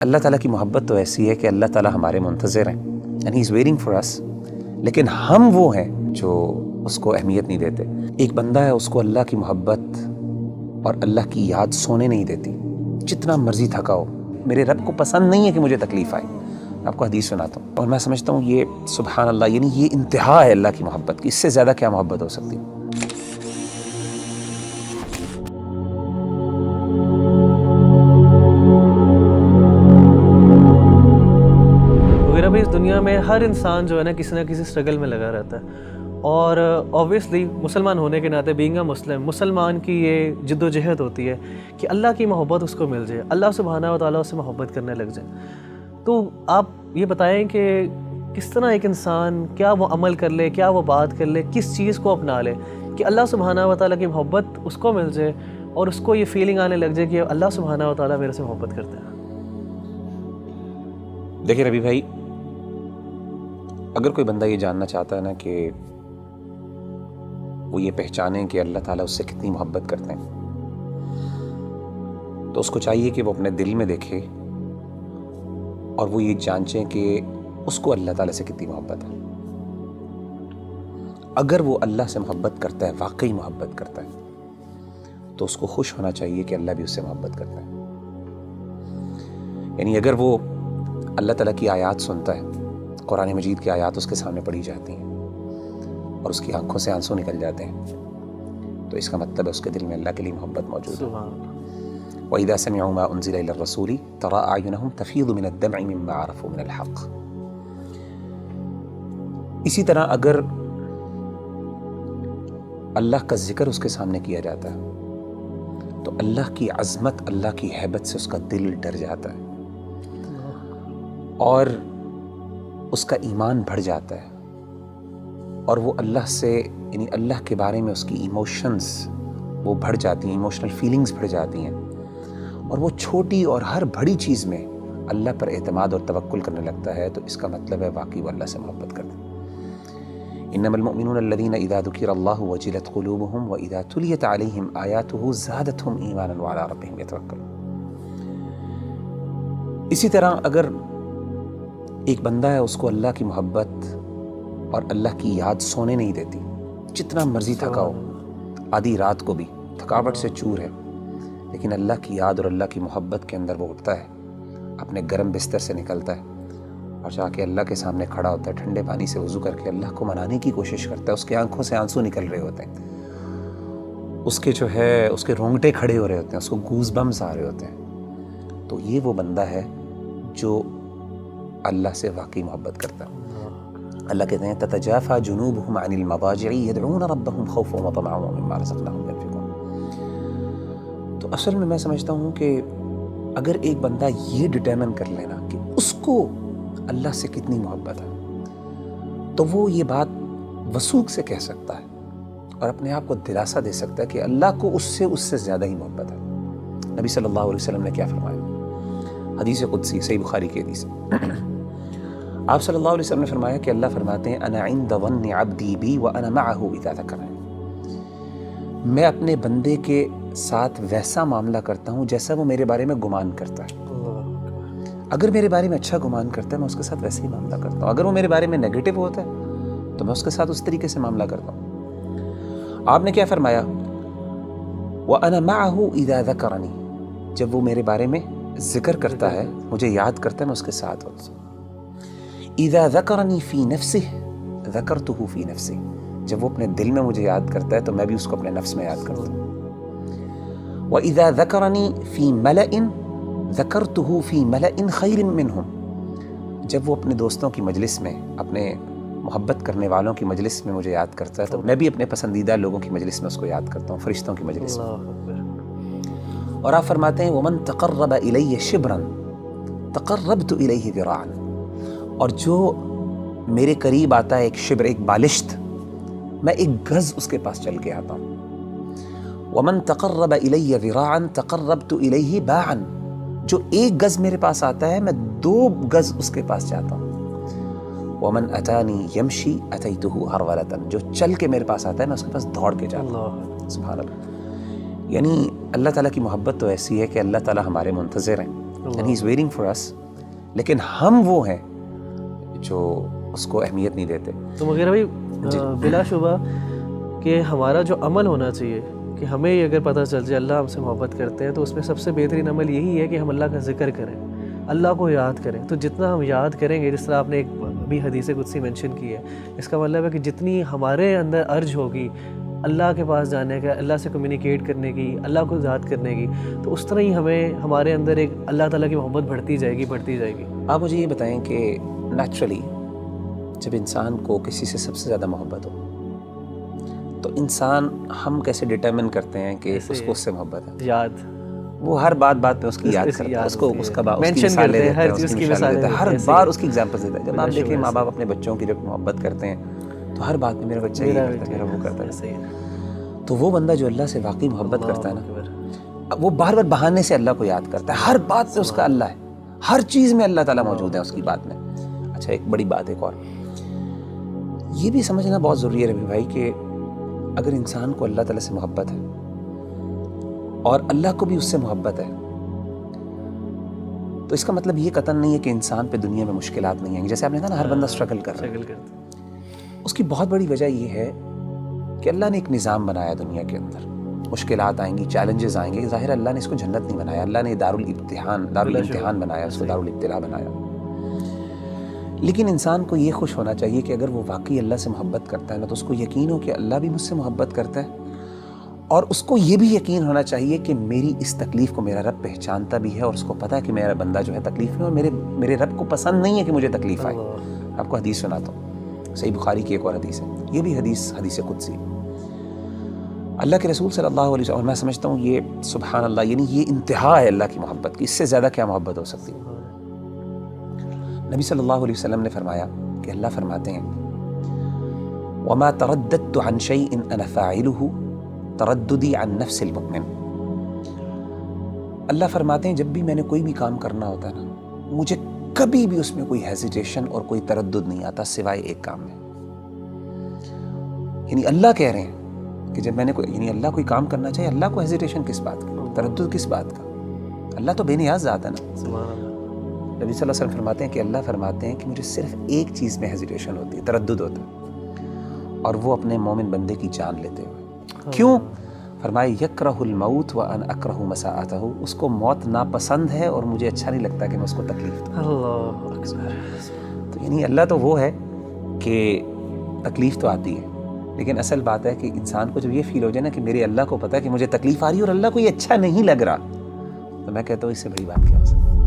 اللہ تعالیٰ کی محبت تو ایسی ہے کہ اللہ تعالیٰ ہمارے منتظر ہیں and he is waiting for us, لیکن ہم وہ ہیں جو اس کو اہمیت نہیں دیتے۔ ایک بندہ ہے، اس کو اللہ کی محبت اور اللہ کی یاد سونے نہیں دیتی، جتنا مرضی تھکا ہو۔ میرے رب کو پسند نہیں ہے کہ مجھے تکلیف آئے۔ آپ کو حدیث سناتا ہوں اور میں سمجھتا ہوں یہ سبحان اللہ، یعنی یہ انتہا ہے اللہ کی محبت کی، اس سے زیادہ کیا محبت ہو سکتی ہے؟ بھائی اس دنیا میں ہر انسان جو ہے نا کسی نہ کسی اسٹرگل میں لگا رہتا ہے، اور اوبویسلی مسلمان ہونے کے ناطے بینگ اے مسلمان کی یہ جد و جہد ہوتی ہے کہ اللہ کی محبت اس کو مل جائے، اللہ سبحانہ و تعالیٰ اس سے محبت کرنے لگ جائے۔ تو آپ یہ بتائیں کہ کس طرح ایک انسان کیا وہ عمل کر لے، کیا وہ بات کر لے، کس چیز کو اپنا لے کہ اللہ سبحانہ و تعالیٰ کی محبت اس کو مل جائے اور اس کو یہ فیلنگ آنے لگ جائے کہ اللہ سبحانہ و تعالیٰ میرے سے محبت کرتے ہیں۔ دیکھیں ربی بھائی، اگر کوئی بندہ یہ جاننا چاہتا ہے نا کہ وہ یہ پہچانے کہ اللہ تعالیٰ اس سے کتنی محبت کرتے ہیں، تو اس کو چاہیے کہ وہ اپنے دل میں دیکھے اور وہ یہ جانچیں کہ اس کو اللہ تعالیٰ سے کتنی محبت ہے۔ اگر وہ اللہ سے محبت کرتا ہے، واقعی محبت کرتا ہے، تو اس کو خوش ہونا چاہیے کہ اللہ بھی اس سے محبت کرتا ہے۔ یعنی اگر وہ اللہ تعالیٰ کی آیات سنتا ہے، قرآن مجید کی آیات اس کے سامنے پڑھی جاتی ہیں اور اس کی آنکھوں سے آنسو نکل جاتے ہیں، تو اس کا مطلب ہے اس کے دل میں اللہ کے لیے محبت موجود ہے۔ وَإِذَا سَمِعُوا مَا أُنزِلَ إِلَى الرَّسُولِ تَرَىٰ أَعْيُنَهُمْ تَفِيضُ مِنَ الدَّمْعِ مِمَّا عَرَفُوا مِنَ الْحَقِّ۔ اسی طرح اگر اللہ کا ذکر اس کے سامنے کیا جاتا ہے تو اللہ کی عظمت، اللہ کی ہیبت سے اس کا دل ڈر جاتا ہے اور اس کا ایمان بڑھ جاتا ہے، اور وہ اللہ سے، یعنی اللہ کے بارے میں اس کی ایموشنز وہ بڑھ جاتی ہیں، ایموشنل فیلنگز بڑھ جاتی ہیں، اور وہ چھوٹی اور ہر بڑی چیز میں اللہ پر اعتماد اور توکل کرنے لگتا ہے، تو اس کا مطلب ہے واقعی وہ اللہ سے محبت کرتا ہے۔ انما المؤمنون الذين اذا ذكر الله وجلت قلوبهم واذا تليت عليهم آياته زادتهم ایمانا وعلى ربهم يتوکلون۔ اسی طرح اگر ایک بندہ ہے، اس کو اللہ کی محبت اور اللہ کی یاد سونے نہیں دیتی، جتنا مرضی تھکا ہو، آدھی رات کو بھی تھکاوٹ سے چور ہے، لیکن اللہ کی یاد اور اللہ کی محبت کے اندر وہ اٹھتا ہے، اپنے گرم بستر سے نکلتا ہے اور جا کے اللہ کے سامنے کھڑا ہوتا ہے، ٹھنڈے پانی سے وضو کر کے اللہ کو منانے کی کوشش کرتا ہے، اس کی آنکھوں سے آنسو نکل رہے ہوتے ہیں، اس کے جو ہے اس کے رونگٹے کھڑے ہو رہے ہوتے ہیں، اس کو گوز بمز آ رہے ہوتے ہیں، تو یہ وہ بندہ ہے جو اللہ سے واقعی محبت کرتا ہے۔ اللہ کہتے ہیں تتجافى جنوبهم عن المضاجع يدعون ربهم خوفا وطمعا ومما رزقناهم ينفقون۔ تو اصل میں سمجھتا ہوں کہ اگر ایک بندہ یہ ڈٹرمن کر لینا کہ اس کو اللہ سے کتنی محبت ہے، تو وہ یہ بات وثوق سے کہہ سکتا ہے اور اپنے آپ کو دلاسا دے سکتا ہے کہ اللہ کو اس سے زیادہ ہی محبت ہے۔ نبی صلی اللہ علیہ وسلم نے کیا فرمایا؟ حدیث قدسی، صحیح بخاری کی حدیث۔ آپ صلی اللہ علیہ وسلم نے فرمایا کہ اللہ فرماتے ہیں انا عند ظن عبدی بی وانا معه اذا ذکرنی، میں اپنے بندے کے ساتھ ویسا معاملہ کرتا ہوں جیسا وہ میرے بارے میں گمان کرتا ہے۔ اگر میرے بارے میں اچھا گمان کرتا ہے میں اس کے ساتھ ویسے ہی معاملہ کرتا ہوں، اگر وہ میرے بارے میں نیگیٹو ہوتا ہے تو میں اس کے ساتھ اس طریقے سے معاملہ کرتا ہوں۔ آپ نے کیا فرمایا؟ وانا معه اذا ذکرنی، جب وہ میرے بارے میں ذکر کرتا ہے، مجھے یاد کرتا ہے، میں اس کے ساتھ ہوتا ہوں۔ اذا ذکرنی فی نفسہ ذکرتہ فی نفسی، جب وہ اپنے دل میں مجھے یاد کرتا ہے تو میں بھی اس کو اپنے نفس میں یاد کرتا ہوں۔ وَإِذَا ذَكَرَنِي فِي مَلَئٍ ذَكَرْتُهُ فِي مَلَئٍ خَيْرٍ مِّنْهُمْ، جب وہ اپنے دوستوں کی مجلس میں، اپنے محبت کرنے والوں کی مجلس میں مجھے یاد کرتا ہے تو میں بھی اپنے پسندیدہ لوگوں کی مجلس میں اس کو یاد کرتا ہوں، فرشتوں کی مجلس میں۔ اور آپ فرماتے ہیں وَمَن تَقَرَّبَ إِلَيَّ شِبْرًا تَقَرَّبْتُ إِلَيْهِ ذِرَاعًا، اور جو میرے قریب آتا ہے ایک شبر، ایک بالشت، میں ایک گز اس کے پاس چل کے آتا ہوں۔ وَمَن تَقَرَّبَ إِلَيَّ ذِرَاعًا تَقَرَّبْتُ إِلَيْهِ بَاعًا، جو ایک گز میرے پاس آتا ہے میں 2 گز اس کے پاس جاتا ہوں۔ وَمَن أَتَانِي يَمْشِي أَتَيْتُهُ هَرْوَلَةً، جو چل کے میرے پاس آتا ہے میں اس کے پاس دوڑ کے جاتا ہوں۔ سبحان اللہ۔ یعنی اللہ تعالیٰ کی محبت تو ایسی ہے کہ اللہ تعالیٰ ہمارے منتظر ہیں، and he is waiting for us. لیکن ہم وہ ہیں جو اس کو اہمیت نہیں دیتے. تو مغیرہ بھائی بلا شبہ کہ ہمارا جو عمل ہونا چاہیے کہ ہمیں یہ اگر پتہ چل جائے اللہ ہم سے محبت کرتے ہیں تو اس میں سب سے بہترین عمل یہی ہے کہ ہم اللہ کا ذکر کریں, اللہ کو یاد کریں. تو جتنا ہم یاد کریں گے, جس طرح آپ نے ایک بھی حدیث قدسی مینشن کی ہے, اس کا مطلب ہے کہ جتنی ہمارے اندر ارج ہوگی اللہ کے پاس جانے کا, اللہ سے کمیونیکیٹ کرنے کی, اللہ کو یاد کرنے کی, تو اس طرح ہی ہمیں ہمارے اندر ایک اللہ تعالیٰ کی محبت بڑھتی جائے گی. آپ مجھے یہ بتائیں کہ نیچرلی جب انسان کو کسی سے سب سے زیادہ محبت ہو تو انسان ہم کیسے ڈٹرمن کرتے ہیں کہ اس کو اس سے محبت ہے؟ یاد, وہ ہر بات میں اس کی یاد کرتا ہے, اس کو اس کا مثالیں دیتا ہے, اس کی مثالیں دیتا ہے, ہر بار اس کی ایگزامپل دیتا ہے. جب آپ دیکھیں ماں باپ اپنے بچوں کی جب محبت کرتے ہیں تو ہر بات میں میرا بچہ یہ کرتا ہے, میرا وہ کرتا ہے. تو وہ بندہ جو اللہ سے واقعی محبت کرتا ہے نا, وہ بار بار بہانے سے اللہ کو یاد کرتا ہے. ہر بات میں اس کا اللہ ہے, ہر چیز میں اللہ تعالیٰ موجود ہے اس کی بات میں. اچھا ایک بڑی بات ایک اور یہ بھی سمجھنا بہت ضروری ہے ربی بھائی کہ اگر انسان کو اللہ تعالیٰ سے محبت ہے اور اللہ کو بھی اس سے محبت ہے تو اس کا مطلب یہ قطعاً نہیں ہے کہ انسان پہ دنیا میں مشکلات نہیں آئیں گی. جیسے آپ نے کہا نا ہر بندہ اسٹرگل کر رہا ہے, اس کی بہت بڑی وجہ یہ ہے کہ اللہ نے ایک نظام بنایا دنیا کے اندر. مشکلات آئیں گی, چیلنجز آئیں گے. ظاہر اللہ نے اس کو جنت نہیں بنایا, اللہ نے دارالامتحان بنایا, اس کو دارالابتلاء بنایا. لیکن انسان کو یہ خوش ہونا چاہیے کہ اگر وہ واقعی اللہ سے محبت کرتا ہے نا تو اس کو یقین ہو کہ اللہ بھی مجھ سے محبت کرتا ہے, اور اس کو یہ بھی یقین ہونا چاہیے کہ میری اس تکلیف کو میرا رب پہچانتا بھی ہے, اور اس کو پتہ ہے کہ میرا بندہ جو ہے تکلیف میں, اور میرے رب کو پسند نہیں ہے کہ مجھے تکلیف آئے. آپ کو حدیث سناتا ہوں, صحیح بخاری کی ایک اور حدیث ہے, یہ بھی حدیث قدسی. اللہ کے رسول صلی اللہ علیہ وسلم, اور میں سمجھتا ہوں یہ سبحان اللہ, یعنی یہ انتہا ہے اللہ کی محبت کی, اس سے زیادہ کیا محبت ہو سکتی ہے. نبی صلی اللہ علیہ وسلم نے فرمایا کہ اللہ فرماتے ہیں وَمَا تَرَدَّدْتُ عَنْ شَيْءٍ أَنَا فَاعِلُهُ تَرَدُّدِي عَنْ نَفْسِ الْمُؤْمِنِ. اللہ فرماتے ہیں جب بھی میں نے کوئی بھی کام کرنا ہوتا ہے نا, مجھے کبھی بھی اس میں کوئی ہیزیٹیشن اور کوئی تردد نہیں آتا سوائے ایک کام میں. یعنی اللہ کہہ رہے ہیں کہ جب میں نے یعنی اللہ کوئی کام کرنا چاہیے, اللہ کو ہیزیٹیشن کس بات کا, تردد کس بات کا؟ اللہ تو بے نیاز ذات ہے نا. نبی صلی اللہ علیہ وسلم فرماتے ہیں کہ اللہ فرماتے ہیں کہ مجھے صرف ایک چیز میں ہیزیٹیشن ہوتی ہے, تردد ہوتا ہے, اور وہ اپنے مومن بندے کی جان لیتے ہوئے. کیوں؟ فرمائے یکرہ الموت وانا اکرہ مساءتہ, اس کو موت ناپسند ہے اور مجھے اچھا نہیں لگتا کہ میں اس کو تکلیف دوں. اللہ اکبر. تو یعنی اللہ تو وہ ہے کہ تکلیف تو آتی ہے, لیکن اصل بات ہے کہ انسان کو جب یہ فیل ہو جائے نا کہ میرے اللہ کو پتہ ہے کہ مجھے تکلیف آ رہی ہے اور اللہ کو یہ اچھا نہیں لگ رہا, تو میں کہتا ہوں اس سے بڑی بات کیا ہو سکتی ہے.